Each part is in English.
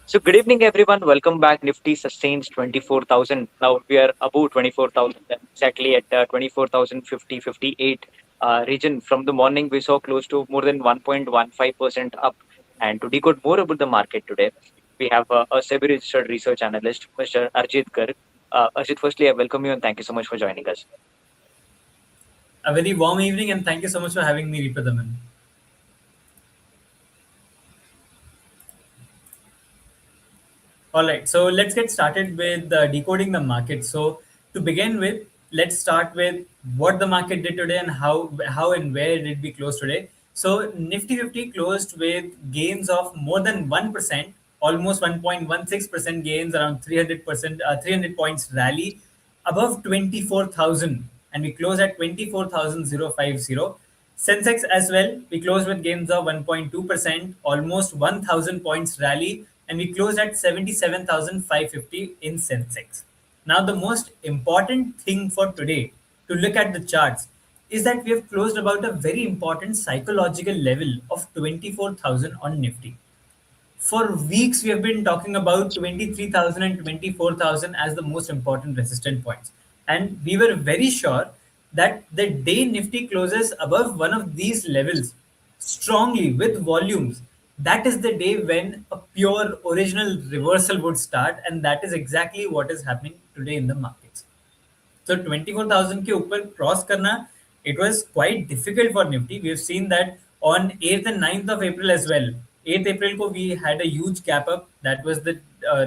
So good evening, everyone. Welcome back. Nifty sustains 24,000. Now we are above 24,000, exactly at 24,050, region. From the morning, we saw close to more than 1.15% up. And to decode more about the market today, we have a SEBI-registered research analyst, Mr. Arjit Garg. Arjit, firstly, I welcome you and thank you so much for joining us. A very warm evening, and thank you so much for having me, Ripadaman. All right, so let's get started with decoding the market. So, to begin with, let's start with what the market did today and how and where did we close today. So, Nifty 50 closed with gains of more than 1%, almost 1.16% gains, around 300%, 300 points rally above 24,000, and we closed at 24,050. Sensex as well, we closed with gains of 1.2%, almost 1,000 points rally, and we closed at 77,550 in Sensex. Now, the most important thing for today to look at the charts is that we have closed about a very important psychological level of 24,000 on Nifty. For weeks, we have been talking about 23,000 and 24,000 as the most important resistant points. And we were very sure that the day Nifty closes above one of these levels strongly with volumes, that is the day when a pure original reversal would start. And that is exactly what is happening today in the markets. So 24,000 के ऊपर cross करना it was quite difficult for Nifty. We have seen that on 8th and 9th of April as well. 8th April को we had a huge gap up. That was the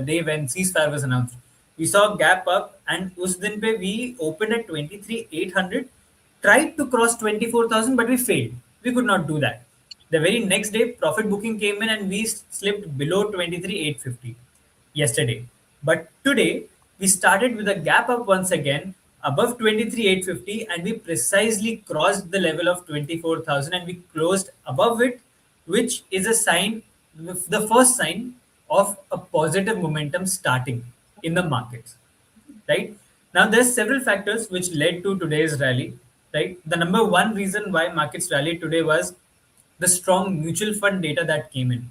day when ceasefire was announced. We saw a gap up and उस दिन पे we opened at 23,800, tried to cross 24,000 but we failed. We could not do that. The very next day, profit booking came in and we slipped below 23,850 yesterday. But today, we started with a gap up once again above 23,850 and we precisely crossed the level of 24,000 and we closed above it, which is a sign, the first sign of a positive momentum starting in the markets, right? Now, there's several factors which led to today's rally, right? The number one reason why markets rallied today was the strong mutual fund data that came in.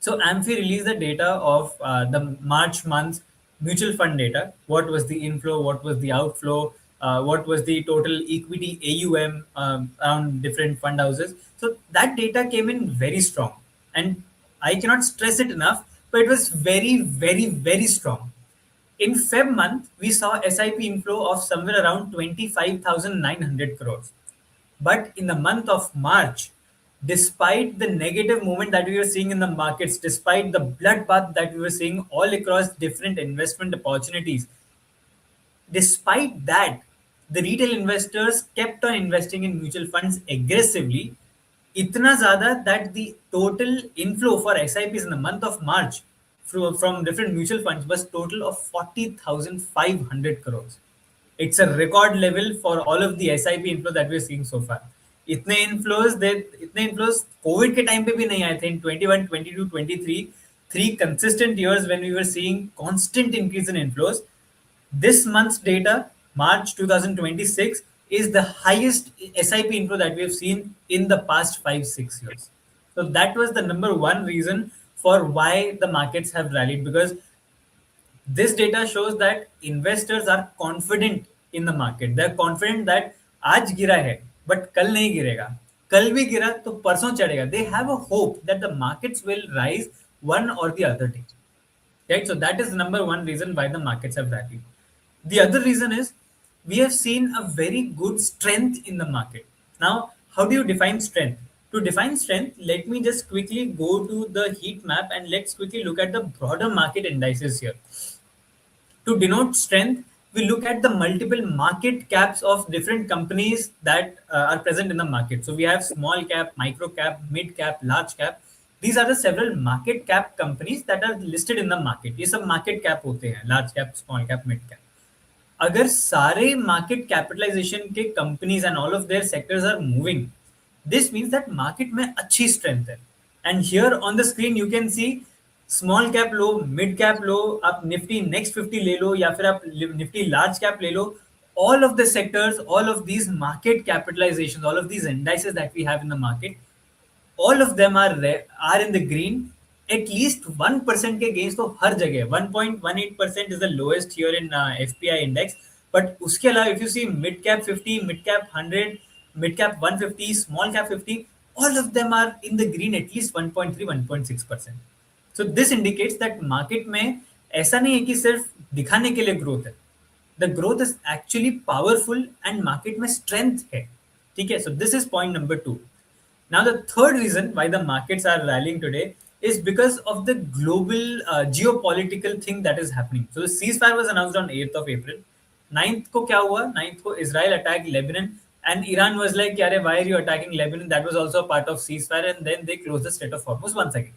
So AMFI released the data of the March month mutual fund data. What was the inflow? What was the outflow? What was the total equity AUM around different fund houses? So that data came in very strong, and I cannot stress it enough. But it was very, very, very strong. In Feb month, we saw SIP inflow of somewhere around 25,900 crores. But in the month of March, despite the negative movement that we were seeing in the markets, despite the bloodbath that we were seeing all across different investment opportunities, despite that, the retail investors kept on investing in mutual funds aggressively, itna zyada that the total inflow for SIPs in the month of March from different mutual funds was total of 40,500 crores. It's a record level for all of the SIP inflow that we're seeing so far. इतने inflows Covid के time पे भी नहीं आए थे इन 21, 22, 23, three consistent years when we were seeing constant increase in inflows. This month's data, March 2026, is the highest SIP inflow that we have seen in the past 5, 6 years. So that was the number one reason for why the markets have rallied, because this data shows that investors are confident in the market. They're confident that आज गिरा है but कल नहीं गिरेगा, कल भी गिरा तो परसों चढ़ेगा. They have a hope that the markets will rise one or the other day. Right? So that is the number one reason why the markets have rallied. The other reason is we have seen a very good strength in the market. Now, how do you define strength? To define strength, let me just quickly go to the heat map and let's quickly look at the broader market indices here. To denote strength, we look at the multiple market caps of different companies that are present in the market. So we have small cap, micro cap, mid cap, large cap. These are the several market cap companies that are listed in the market. ये सब market cap होते हैं, large cap, small cap, mid cap. अगर सारे market capitalization के companies and all of their sectors are moving, this means that market में अच्छी strength है. And here on the screen you can see small cap लो, mid cap लो, आप Nifty next 50 ले लो या फिर आप निफ्टी लार्ज कैप ले लो. All of the sectors, all of these market capitalizations, all of these indices that we have in the market, all of them are in the green, at least 1% के gains तो हर जगह 1.18% is the lowest here in FPI index. But उसके अलावा if you see mid cap 50, mid cap 100, mid cap 150, small cap 50, all of them are in the green at least 1.3, 1.6%. So this indicates that market में ऐसा नहीं है कि सिर्फ दिखाने के लिए ग्रोथ है. The growth is actually powerful and market में strength है. ठीक है, so this is point number 2. Now, the third reason why the markets are rallying today is because of the global geopolitical thing that is happening. So, the ceasefire was announced on 8th of April. 9th को क्या हुआ? 9th को Israel attacked Lebanon and Iran was like, "Kyare, why are you attacking Lebanon?" That was also a part of ceasefire, and then they closed the Strait of Hormuz once again.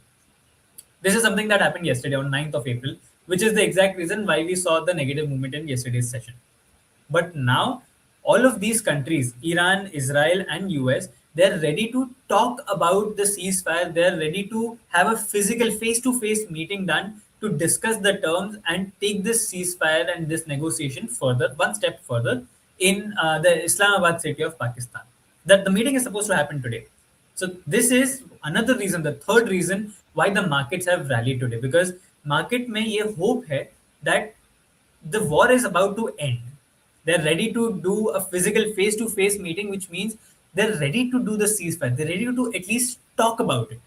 This is something that happened yesterday on 9th of April, which is the exact reason why we saw the negative movement in yesterday's session. But now, all of these countries, Iran, Israel, and US, they're ready to talk about the ceasefire. They're ready to have a physical face to face meeting done to discuss the terms and take this ceasefire and this negotiation further, one step further, in the Islamabad city of Pakistan. That the meeting is supposed to happen today. So this is another reason, the third reason why the markets have rallied today, because market में ये hope है that the war is about to end. They're ready to do a physical face-to-face meeting, which means they're ready to do the ceasefire. They're ready to at least talk about it.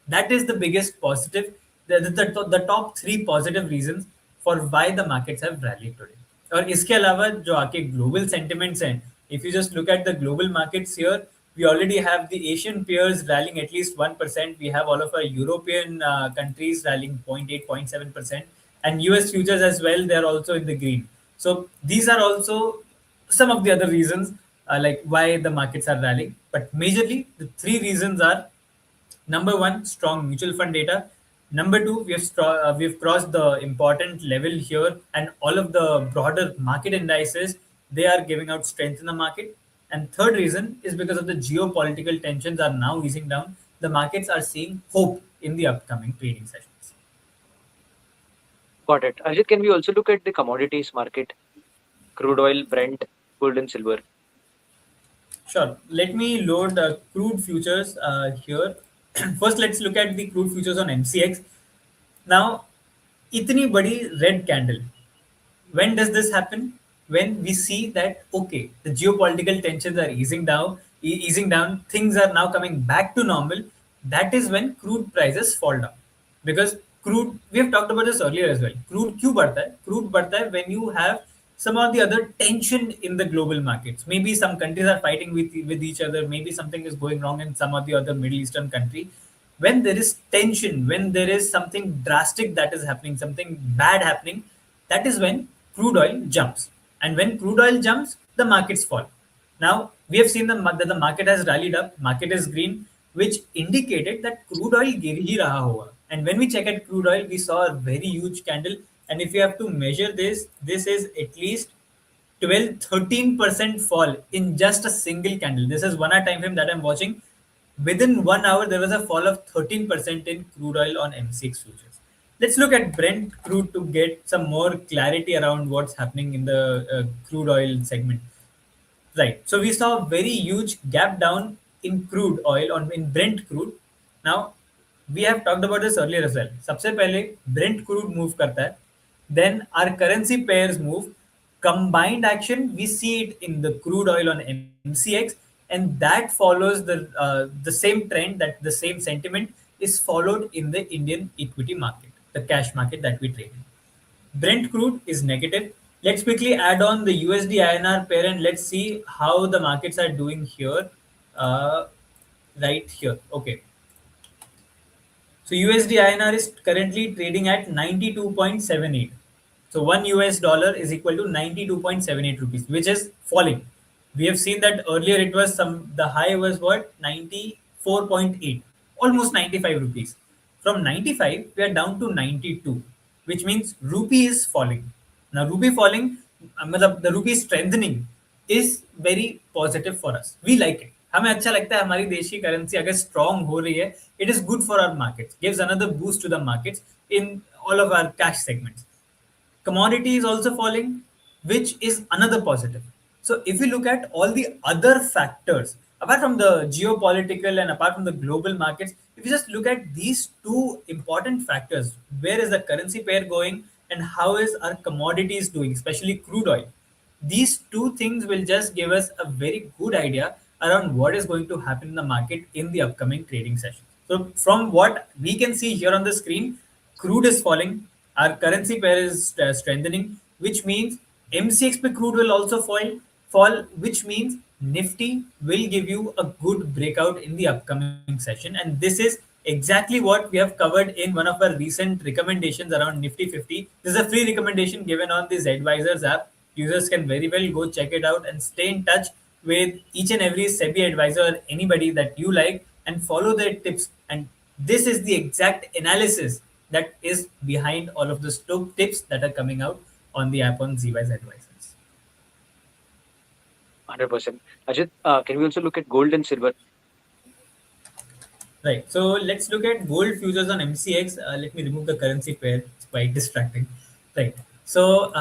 That is the biggest positive, the top three positive reasons for why the markets have rallied today. और इसके अलावा जो आके global sentiments हैं, if you just look at the global markets here, we already have the Asian peers rallying at least 1%. We have all of our European countries rallying 0.8, 0.7%, and US futures as well. They're also in the green. So these are also some of the other reasons like why the markets are rallying. But majorly, the three reasons are: number one, strong mutual fund data. Number two, we have crossed the important level here, and all of the broader market indices, they are giving out strength in the market. And third reason is because of the geopolitical tensions are now easing down. The markets are seeing hope in the upcoming trading sessions. Got it. Arjit, can we also look at the commodities market? Crude oil, Brent, gold and silver. Sure. Let me load crude futures here. First, let's look at the crude futures on MCX. Now, इतनी बड़ी red candle. When does this happen? When we see that okay, the geopolitical tensions are easing down, things are now coming back to normal. That is when crude prices fall down. Because crude, we have talked about this earlier as well. Crude क्यों बढ़ता है? Crude बढ़ता है when you have some or the other tension in the global markets. Maybe some countries are fighting with each other. Maybe something is going wrong in some or the other Middle Eastern country. When there is tension, when there is something drastic that is happening, something bad happening, that is when crude oil jumps. And when crude oil jumps, the markets fall. Now, we have seen that the market has rallied up, market is green, which indicated that crude oil गिर ही रहा होगा. And when we check at crude oil, we saw a very huge candle. And if you have to measure this, this is at least 12-13% fall in just a single candle. This is 1 hour time frame that I'm watching. Within 1 hour, there was a fall of 13% in crude oil on MCX futures. Let's look at Brent crude to get some more clarity around what's happening in the crude oil segment. Right. So we saw a very huge gap down in crude oil on in Brent crude. Now we have talked about this earlier as well. सबसे पहले Brent crude move करता है. Then our currency pairs move. Combined action, we see it in the crude oil on MCX, and that follows the same trend, that the same sentiment is followed in the Indian equity market, the cash market that we trade in. Brent crude is negative. Let's quickly add on the USD INR pair and let's see how the markets are doing here. Right here. Okay. So USD INR is currently trading at 92.78. So 1 US dollar is equal to 92.78 rupees, which is falling. We have seen that earlier it was the high was what? 94.8, almost 95 rupees. From 95, we are down to 92, which means rupee is falling. Now rupee falling, the rupee strengthening is very positive for us. We like it. हमें अच्छा लगता है हमारी देश की currency अगर strong हो रही है. It is good for our markets, gives another boost to the markets in all of our cash segments. Commodity is also falling, which is another positive. So if you look at all the other factors apart from the geopolitical and apart from the global markets, if you just look at these two important factors, where is the currency pair going and how is our commodities doing, especially crude oil, these two things will just give us a very good idea around what is going to happen in the market in the upcoming trading session. So, from what we can see here on the screen, crude is falling, our currency pair is strengthening, which means MCXP crude will also fall, which means Nifty will give you a good breakout in the upcoming session. And this is exactly what we have covered in one of our recent recommendations around Nifty 50. This is a free recommendation given on the Zdvisor app. Users can very well go check it out and stay in touch with each and every SEBI advisor or anybody that you like and follow their tips. And this is the exact analysis that is behind all of the stock tips that are coming out on the app on ZY's advisors. 100%. Ajit, can we also look at gold and silver? Right. So let's look at gold futures on MCX. Let me remove the currency pair. It's quite distracting. Right. So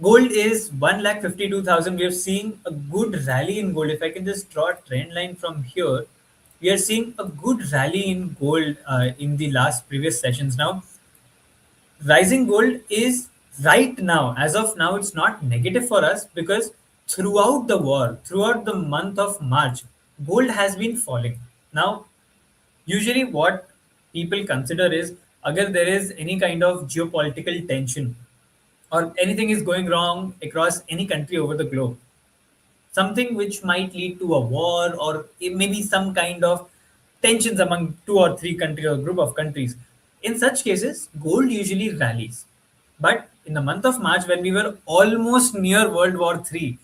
gold is 1,52,000. We are seeing a good rally in gold. If I can just draw a trend line from here, we are seeing a good rally in gold in the last previous sessions. Now, rising gold is right now, as of now, it's not negative for us because throughout the war, throughout the month of March, gold has been falling. Now, usually, what people consider is agar there is any kind of geopolitical tension or anything is going wrong across any country over the globe, something which might lead to a war or maybe some kind of tensions among two or three countries or group of countries. In such cases, gold usually rallies. But in the month of March, when we were almost near World War III,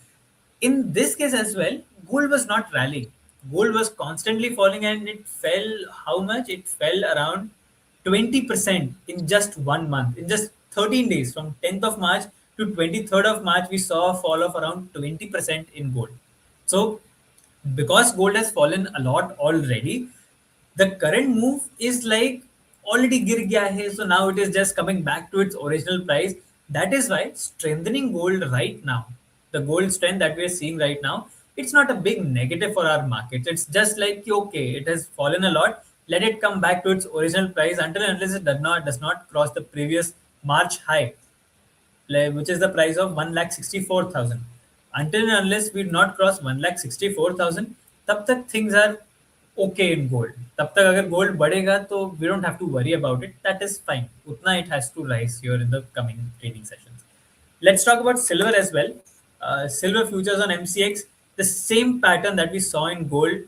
in this case as well, gold was not rallying. Gold was constantly falling and it fell how much? It fell around 20% in just 1 month. In just 13 days, from 10th of March to 23rd of March, we saw a fall of around 20% in gold. So, because gold has fallen a lot already, the current move is like already gir gaya hai, so now it is just coming back to its original price. That is why strengthening gold right now, the gold strength that we are seeing right now, it's not a big negative for our markets. It's just like okay, it has fallen a lot. Let it come back to its original price until and unless it does not cross the previous March high, which is the price of 1,64,000. Until and unless we do not cross 1,64,000, तब तक things are okay in gold. तब तक अगर gold बढ़ेगा तो we don't have to worry about it. That is fine. उतना it has to rise here in the coming trading sessions. Let's talk about silver as well. Silver futures on MCX, the same pattern that we saw in gold,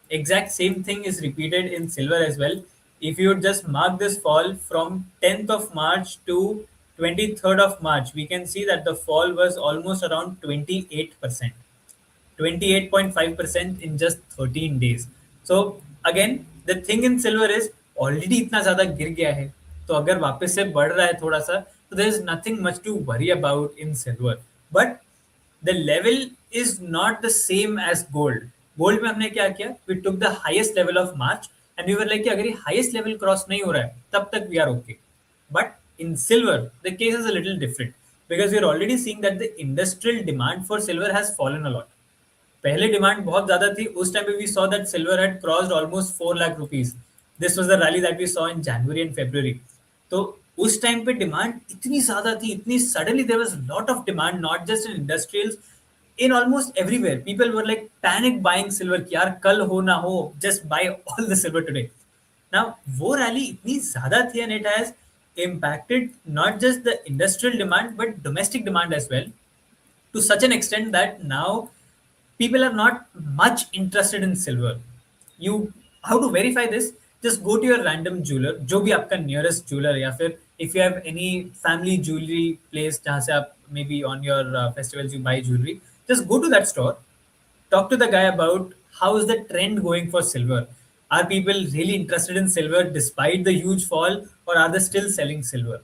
exact same thing is repeated in silver as well. If you just mark this fall from 10th of March to 23rd of March, we can see that the fall was almost around 28%. 28.5% in just 13 days. So again, the thing in silver is already इतना ज़्यादा गिर गया है, तो अगर वापस से बढ़ रहा है थोड़ा सा, तो there is nothing much to worry about in silver. But the level is not the same as gold. Gold में हमने क्या किया? We took the highest level of March and we were like कि अगर ये highest level cross नहीं हो रहा है, तब तक we are okay. But in silver, the case is a little different because we are already seeing that the industrial demand for silver has fallen a lot. पहले डिमांड बहुत ज्यादा थी उस टाइम पे we saw that silver had crossed almost 4 lakh rupees. This was the rally that we saw in January and February. तो उस time पे demand इतनी ज्यादा थी, इतनी suddenly there was lot of demand not just in industrials, in almost everywhere people were like panic buying silver कि यार कल हो ना हो just buy all the silver today. Now वो रैली इतनी ज्यादा थी and it has impacted not just the industrial demand but domestic demand as well, to such an extent that now people are not much interested in silver. You, how to verify this? Just go to your random jeweler, जो भी आपका nearest jeweler है, या फिर if you have any family jewelry place जहाँ से आप maybe on your festivals you buy jewelry, just go to that store, talk to the guy about how is the trend going for silver. Are people really interested in silver despite the huge fall, or are they still selling silver?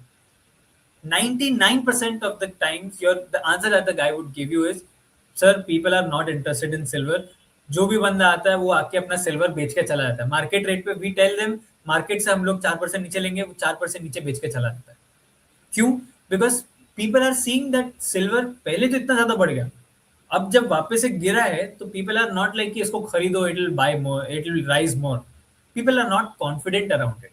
99% of the times the answer that the guy would give you is, sir, people are not interested in silver. जो भी बंदा आता है वो आके अपना silver बेच के चला जाता है मार्केट रेट पे. वी टेल देम मार्केट से हम लोग 4% नीचे लेंगे, वो 4% नीचे बेच के चला जाता है. क्यों? Because people are seeing that silver पहले तो इतना ज्यादा बढ़ गया, अब जब वापस से गिरा है तो पीपल आर नॉट लाइक कि इसको खरीदो, it will buy more, it will rise more. People are not confident around it.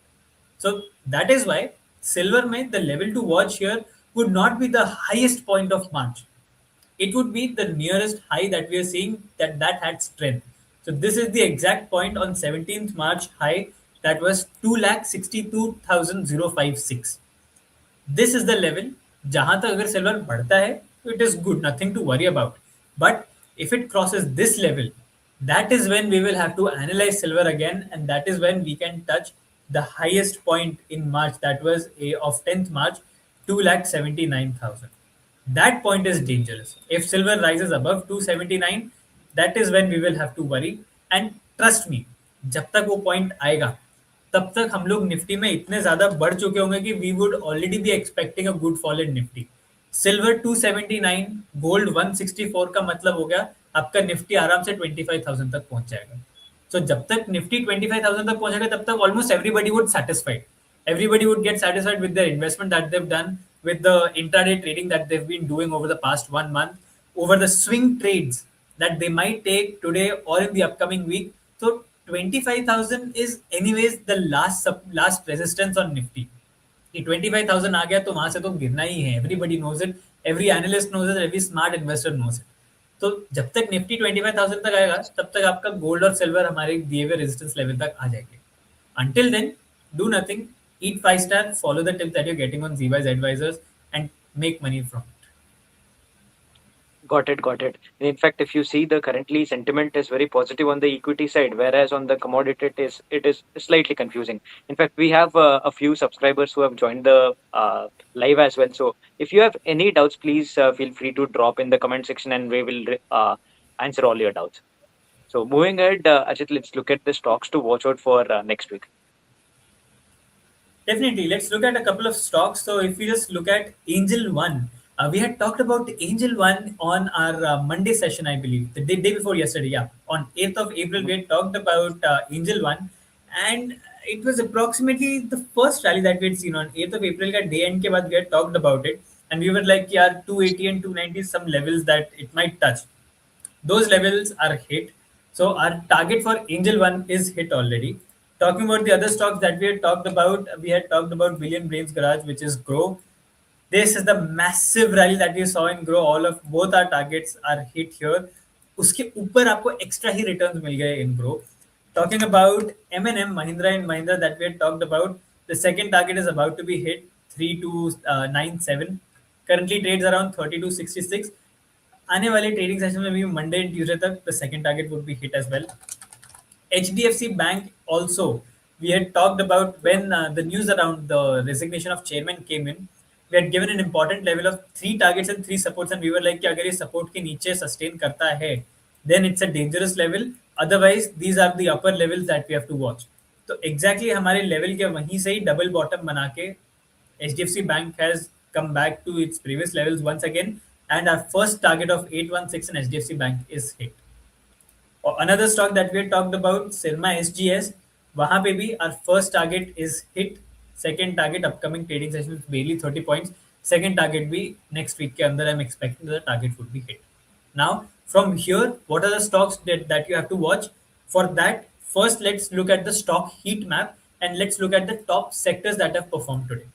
So that is why silver may the level to watch here would not be the highest point of March. It would be the nearest high that we are seeing that had strength. So this is the exact point on 17th March high that was 2,62,056. This is the level जहां तक अगर silver बढ़ता है तो it is good, nothing to worry about. But if it crosses this level, that is when we will have to analyze silver again, and that is when we can touch the highest point in March, that was of 10th March, 2,79,000. That point is dangerous. If silver rises above 279, that is when we will have to worry. And trust me, जब तक वो point आएगा तब तक हम लोग Nifty में इतने ज्यादा बढ़ चुके होंगे कि we would already be expecting a good fall in Nifty. Silver 279, gold 164 का मतलब हो गया आपका निफ्टी आराम से 25,000 तक पहुंच जाएगा. So जब तक निफ्टी 25,000 तक पहुंचेगा तब तक almost everybody would satisfied. Everybody would get satisfied with their investment that they've done, with the intraday trading that they've been doing over the past 1 month, over the swing trades that they might take today or in the upcoming week. So 25,000 is anyways the last resistance on Nifty. कि 25,000 आ गया तो वहां से तो गिरना ही है. Everybody knows it, every analyst knows it, every smart investor knows it. तो जब तक निफ्टी 25,000 तक आएगा तब तक आपका गोल्ड और सिल्वर हमारे दिए हुए रेजिस्टेंस लेवल तक आ जाएंगे. Until then do nothing, eat 5 star, follow the tips that you're getting on Zdvisor and make money from it. Got it, got it. In fact, if you see the currently sentiment is very positive on the equity side, whereas on the commodity it is slightly confusing. In fact, we have a few subscribers who have joined the live as well. So if you have any doubts, please feel free to drop in the comment section, and we will answer all your doubts. So moving ahead, Ajit, let's look at the stocks to watch out for next week. Definitely. Let's look at a couple of stocks. So, if we just look at Angel One, we had talked about Angel One on our Monday session, I believe, the day before yesterday. Yeah, on 8th of April, we had talked about Angel One, and it was approximately the first rally that we had seen on 8th of April. Ka day end ke baad we had talked about it, and we were like, yeah, 280 and 290 some levels that it might touch. Those levels are hit. So our target for Angel One is hit already. Talking about the other stocks that we had talked about Billion Brains Garage, which is Grow. This is the massive rally that we saw in Grow. All of both our targets are hit here. उसके ऊपर आपको extra ही returns मिल गए in Grow. Talking about M&M, Mahindra and Mahindra, that we had talked about, the second target is about to be hit, 3297. Currently trades around 3266. आने वाले trading session में भी Monday and Tuesday तक the second target would be hit as well. HDFC Bank also, we had talked about when the news around the resignation of chairman came in, we had given an important level of 3 targets and 3 supports, and we were like कि अगर ये support के नीचे sustain करता है then it's a dangerous level, otherwise these are the upper levels that we have to watch. तो exactly हमारे level के वहीं से ही double bottom बना के HDFC Bank has come back to its previous levels once again, and our first target of 816 in HDFC Bank is hit. Another stock that we had talked about, Sirma SGS, वहाँ पे भी our first target is hit. Second target upcoming trading session with barely 30 points. Second target भी next week के अंदर I'm expecting the target would be hit. Now from here, what are the stocks that you have to watch? For that, first let's look at the stock heat map and let's look at the top sectors that have performed today.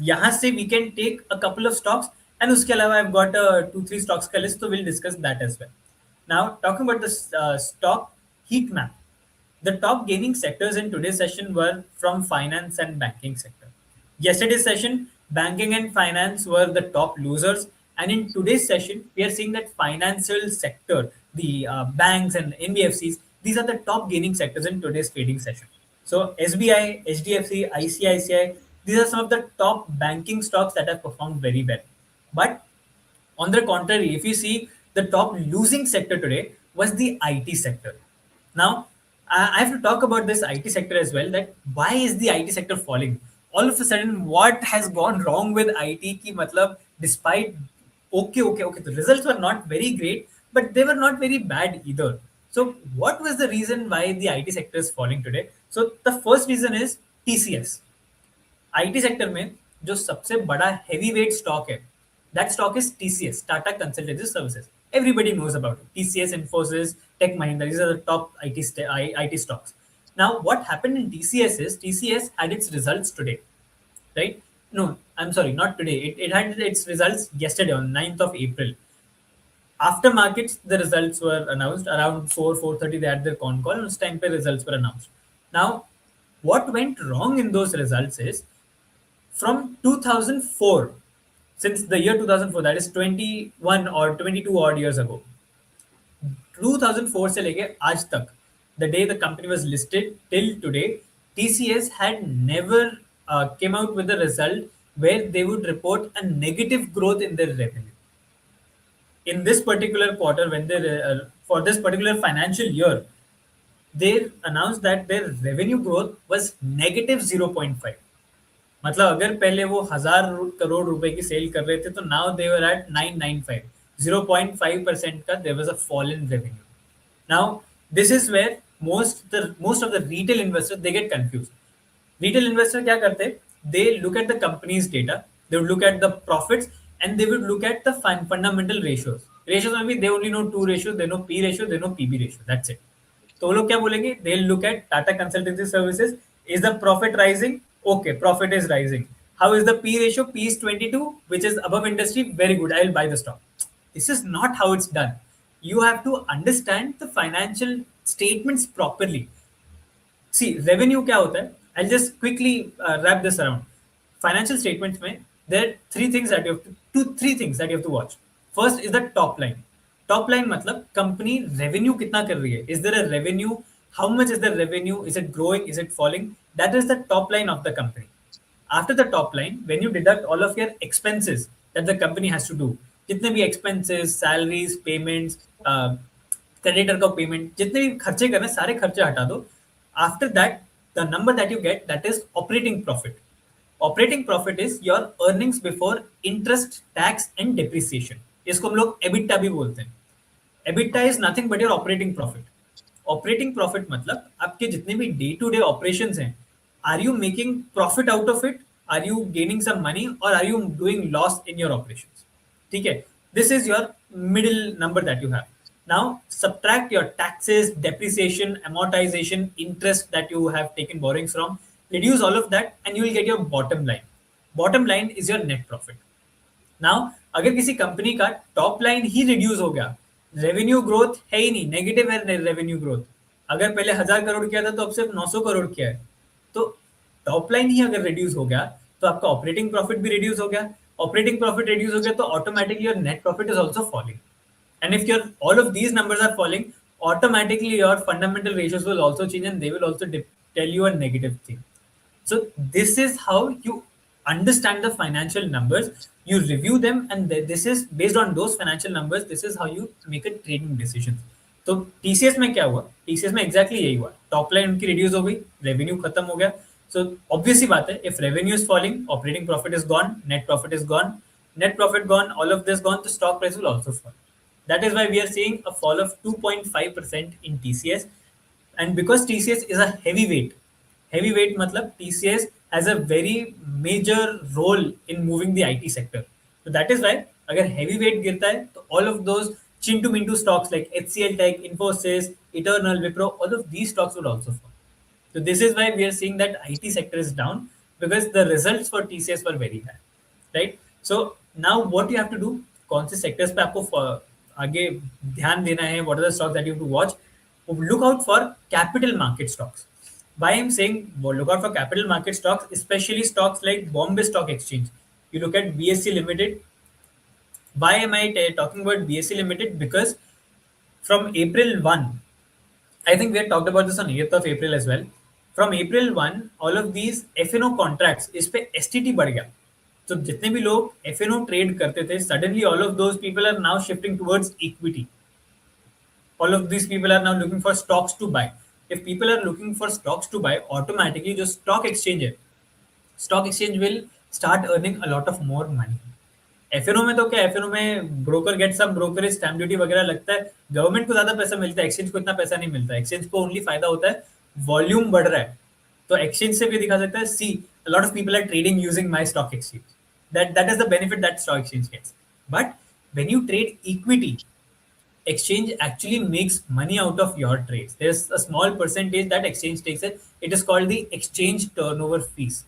यहाँ से we can take a couple of stocks, and उसके अलावा I've got 2-3 stocks का list, so we'll discuss that as well. Now, talking about the stock heat map, the top gaining sectors in today's session were from finance and banking sector. Yesterday's session, banking and finance were the top losers, and in today's session, we are seeing that financial sector, the banks and NBFCs, these are the top gaining sectors in today's trading session. So SBI, HDFC, ICICI, these are some of the top banking stocks that have performed very well. But on the contrary, if you see, the top losing sector today was the IT sector. Now, I have to talk about this IT sector as well. That why is the IT sector falling? All of a sudden, what has gone wrong with IT? Ki matlab, despite okay, the results were not very great, but they were not very bad either. So, what was the reason why the IT sector is falling today? So, the first reason is TCS. IT sector में जो सबसे बड़ा heavy weight stock है, that stock is TCS, Tata consultancy services. Everybody knows about it. TCS, Infosys, Tech Mahindra, these are the top IT stocks. Now, what happened in TCS is TCS had its results today, right? No, I'm sorry, not today. It had its results yesterday on 9th of April. After markets, the results were announced around 4:30. They had their con call, and it's time pay results were announced. Now, what went wrong in those results is from 2004, since the year 2004, that is 21 or 22 odd years ago, 2004 से लेके आज तक, the day the company was listed till today, TCS had never came out with a result where they would report a negative growth in their revenue. In this particular quarter, when they for this particular financial year, they announced that their revenue growth was negative 0.5. मतलब अगर पहले वो 1,000 करोड़ रुपए की cell कर रहे थे तो नाउ दे वर एट 995, 0.5% का there was a fall in revenue. Now, this is where most of the retail investors they get confused. Retail investor क्या करते हैं? They look at the company's data, they would look at the profits, and they would look at the fundamental ratios. Ratios में भी they only know two ratios, they know P ratio, they know PB ratio. That's it. तो वो लोग क्या बोलेंगे? They'll look at Tata Consultancy Services. Is the profit rising? Okay, profit is rising. How is the P ratio? P is 22, which is above industry. Very good. I'll buy the stock. This is not how it's done. You have to understand the financial statements properly. See, revenue क्या होता है? I'll just quickly wrap this around. Financial statements में there are three things that you have to watch. First is the top line. Top line मतलब company revenue कितना कर रही है? Is there a revenue? How much is the revenue? Is it growing? Is it falling? That is the top line of the company. After the top line, when you deduct all of your expenses that the company has to do, जितने भी expenses, salaries, payments, creditor का payment, जितने भी खर्चे करने सारे खर्चे हटा दो. After that, the number that you get, that is operating profit. Operating profit is your earnings before interest, tax and depreciation. इसको हम लोग EBITDA भी बोलते हैं. EBITDA is nothing but your operating profit. Operating profit मतलब आपके जितने भी day to day operations हैं, are you making profit out of it? Are you gaining some money or are you doing loss in your operations? ठीक है, this is your middle number that you have. Now subtract your taxes, depreciation, amortization, interest that you have taken borrowings from, reduce all of that and you will get your bottom line. Bottom line is your net profit. Now अगर किसी company का top line ही reduce हो गया, revenue growth है ही नहीं, negative है revenue growth. अगर पहले 1,000 करोड़ किया था तो अब सिर्फ 900 करोड़ किया है. तो टॉप लाइन ही अगर रिड्यूस हो गया तो आपका ऑपरेटिंग प्रॉफिट भी रिड्यूस हो गया. ऑपरेटिंग प्रॉफिट रिड्यूस हो गया तो automatically your net profit is also falling. And if your all of these numbers are falling, automatically your fundamental ratios will also change and they will also tell you a negative thing. So this is how you understand the financial numbers. You review them, and this is based on those financial numbers. This is how you make a trading decision. तो TCS में क्या हुआ? TCS में exactly यही हुआ. Top line उनकी reduce हो गई, रेवेन्यू खत्म हो गया. So obviously बात है, if revenue is falling, operating profit is gone, net profit is gone, net profit gone, all of this gone, the stock price will also fall. That is why we are seeing a fall of 2.5% in TCS. And because TCS is a heavyweight matlab TCS has a very major role in moving the IT sector. So that is why agar heavyweight girta hai, तो all of those chintu mintu stocks like HCL Tech, Infosys, Eternal, Wipro, all of these stocks would also fall. So this is why we are seeing that IT sector is down because the results for TCS were very high, right? So now what you have to do, कौन से sectors पे आपको आगे ध्यान देना है, what are the stocks that you have to watch? Look out for capital market stocks. Why I'm saying look out for capital market stocks, especially stocks like Bombay Stock Exchange. You look at BSE Limited. Why am I talking about BSE Limited? Because from April 1, I think we had talked about this on 8th of April as well. From April 1, all of these FNO contracts, इस पे STT बढ़ गया. तो जितने भी लोग FNO trade करते थे, suddenly all of those people are now shifting towards equity. All of these people are now looking for stocks to buy. If people are looking for stocks to buy, automatically जो stock exchange है, stock exchange will start earning a lot of more money. FNO में तो क्या, FNO में broker get some brokerage stamp duty वगैरह लगता है, government को ज्यादा पैसा मिलता है, एक्सचेंज को इतना पैसा नहीं मिलता है. एक्सचेंज को ओनली फायदा होता है वॉल्यूम बढ़ रहा है, तो एक्सचेंज से भी दिखा सकता है, सी a lot of people are trading using my stock exchange. That is the benefit that stock exchange gets. But when you trade equity, exchange actually makes money out of your trades. There's a small percentage that exchange takes it. It is called the exchange turnover fees.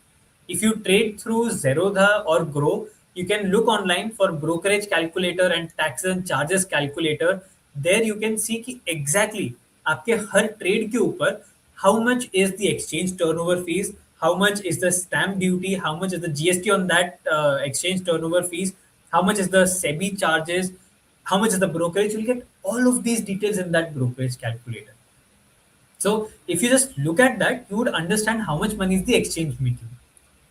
If you trade through Zerodha or Grow, you can look online for brokerage calculator and taxes and charges calculator. There you can see कि exactly आपके हर trade के ऊपर how much is the exchange turnover fees, how much is the stamp duty, how much is the GST on that exchange turnover fees, how much is the SEBI charges, how much is the brokerage. You'll get all of these details in that brokerage calculator. So if you just look at that, you would understand how much money is the exchange making.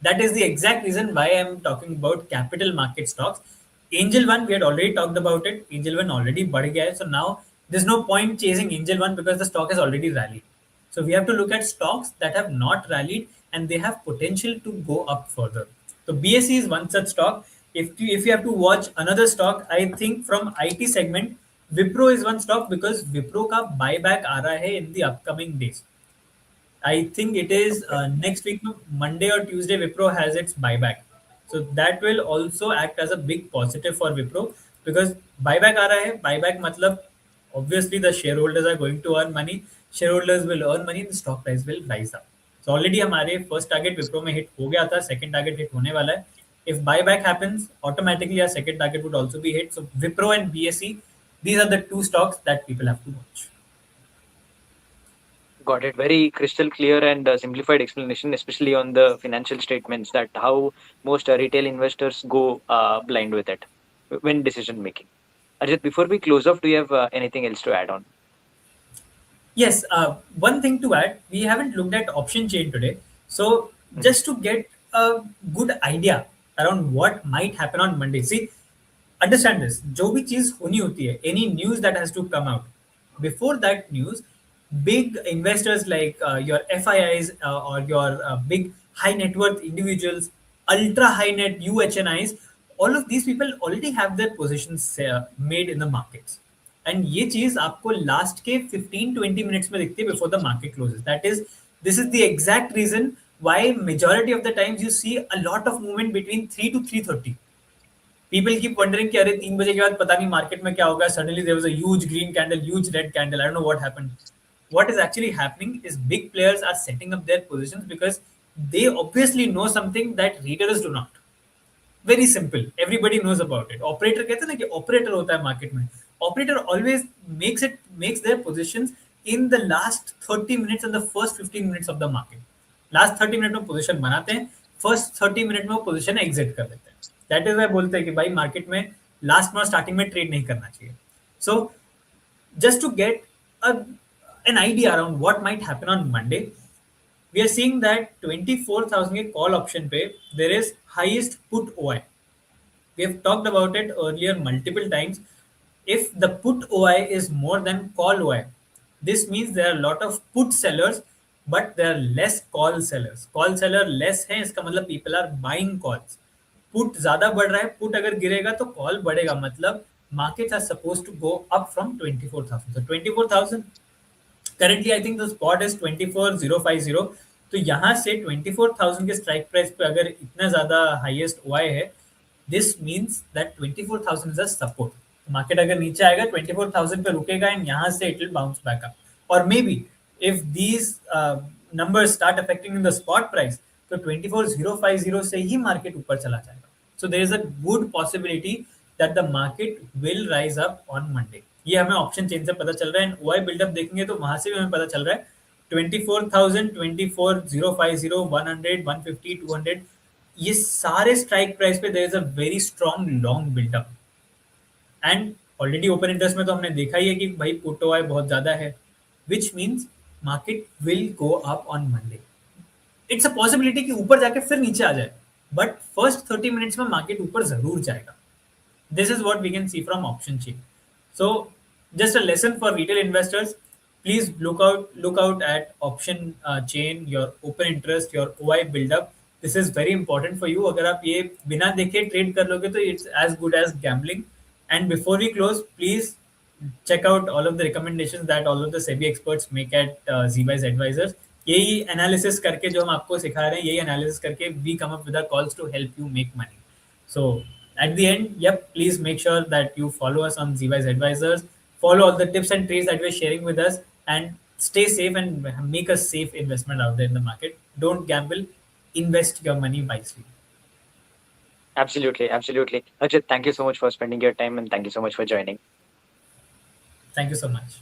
That is the exact reason why I'm talking about capital market stocks. Angel One, we had already talked about it. Angel One already बढ़ गया है. So now there's no point chasing Angel One because the stock has already rallied. So we have to look at stocks that have not rallied and they have potential to go up further. So BSE is one such stock. If you have to watch another stock, I think from IT segment, Wipro is one stock because Wipro का buyback आ रहा है in the upcoming days. I think it is next week, no, Monday or Tuesday, Wipro has its buyback. So that will also act as a big positive for Wipro because buyback आ रहा है. Buyback मतलब obviously the shareholders are going to earn money. Shareholders will earn money, the stock price will rise up. So already हमारे first target Wipro में hit हो गया था, second target hit होने वाला है. If buyback happens, automatically our second target would also be hit. So Wipro and BSE, these are the two stocks that people have to watch. Got it. Very crystal clear and simplified explanation, especially on the financial statements, that how most retail investors go blind with it when decision making. Arjit, before we close off, do you have anything else to add on? Yes, one thing to add, we haven't looked at option chain today. So Mhm. just to get a good idea around what might happen on Monday. See, understand this. जो भी चीज होनी होती है, any news that has to come out. Before that news, big investors like your FIIs or your big high net worth individuals, ultra high net UHNIs, all of these people already have their positions made in the markets. And ये चीज आपको last के 15-20 minutes में दिखती है before the market closes. That is this is the exact reason why majority of the times you see a lot of movement between 3 to 3:30. People keep wondering कि अरे 3 बजे के बाद पता नहीं मार्केट में क्या होगा. Suddenly there was a huge green candle, huge red candle. I don't know what happened. What is actually happening is big players are setting up their positions because they obviously know something that retailers do not. Very simple, everybody knows about it. Operator कहते हैं ना कि operator होता है market में. Operator always makes their positions in the last 30 minutes and the first 15 minutes of the market. Last 30 minute में position बनाते हैं, फर्स्ट 30 मिनट में वो पोजीशन एग्जिट कर देते हैं. दैट इज वाई बोलते हैं कि भाई मार्केट में लास्ट में स्टार्टिंग में ट्रेड नहीं करना चाहिए. सो just to get a, an idea around what might happen on Monday, we are seeing that 24,000 के call option पे there is highest put OI. We have talked about it earlier multiple times. If the put OI is more than call OI, this means there are a lot of put sellers, but there are less call sellers. Call seller less है, इसका मतलब people are buying calls. Put ज़्यादा बढ़ रहा है, put अगर गिरेगा तो call बढ़ेगा. मतलब markets are supposed to go up from 24,000. So 24,000, currently I think the spot is 24,050. तो यहाँ से 24,000 के स्ट्राइक प्राइस पे अगर इतना ज्यादा हाईएस्ट ओआई है, this means that 24,000 is a support. Market अगर नीचे आएगा 24,000 पे रुकेगा एंड यहाँ से it will bounce back up. और maybe if these numbers start affecting in the spot price, तो 24,050 से ही मार्केट ऊपर चला जाएगा. So there is a good possibility that the market will rise up on Monday. ये हमें option chain से पता चल रहा है. एंड ओआई बिल्डअप देखेंगे तो वहां से भी हमें पता चल रहा है 24,000, 24,050, 100, 150, 200, ये सारे स्ट्राइक प्राइस पे there is a very strong long buildup. And already open interest में तो हमने देखा ही है कि भाई पुट ओआई बहुत ज्यादा है, which means market will go up on Monday. It's a possibility कि ऊपर जाके फिर नीचे आ जाए, बट फर्स्ट 30 मिनट्स में मार्केट ऊपर जरूर जाएगा. This is what we can see from option chain. So just a lesson for retail investors, please look out at option chain, your open interest, your OI buildup. This is very important for you. अगर आप ये बिना देखे trade कर लोगे तो it's as good as gambling. And before we close, please check out all of the recommendations that all of the SEBI experts make at Zdvisor advisors. यही analysis करके जो हम आपको सिखा रहे हैं, यही एनालिसिस करके we come up with calls to help you make money. So at the end, yep, please make sure that you follow us on Zdvisor Advisors, follow all the tips and tricks that we're sharing with us, and stay safe and make a safe investment out there in the market. Don't gamble, invest your money wisely. Absolutely, absolutely. Arjit, thank you so much for spending your time and thank you so much for joining. Thank you so much.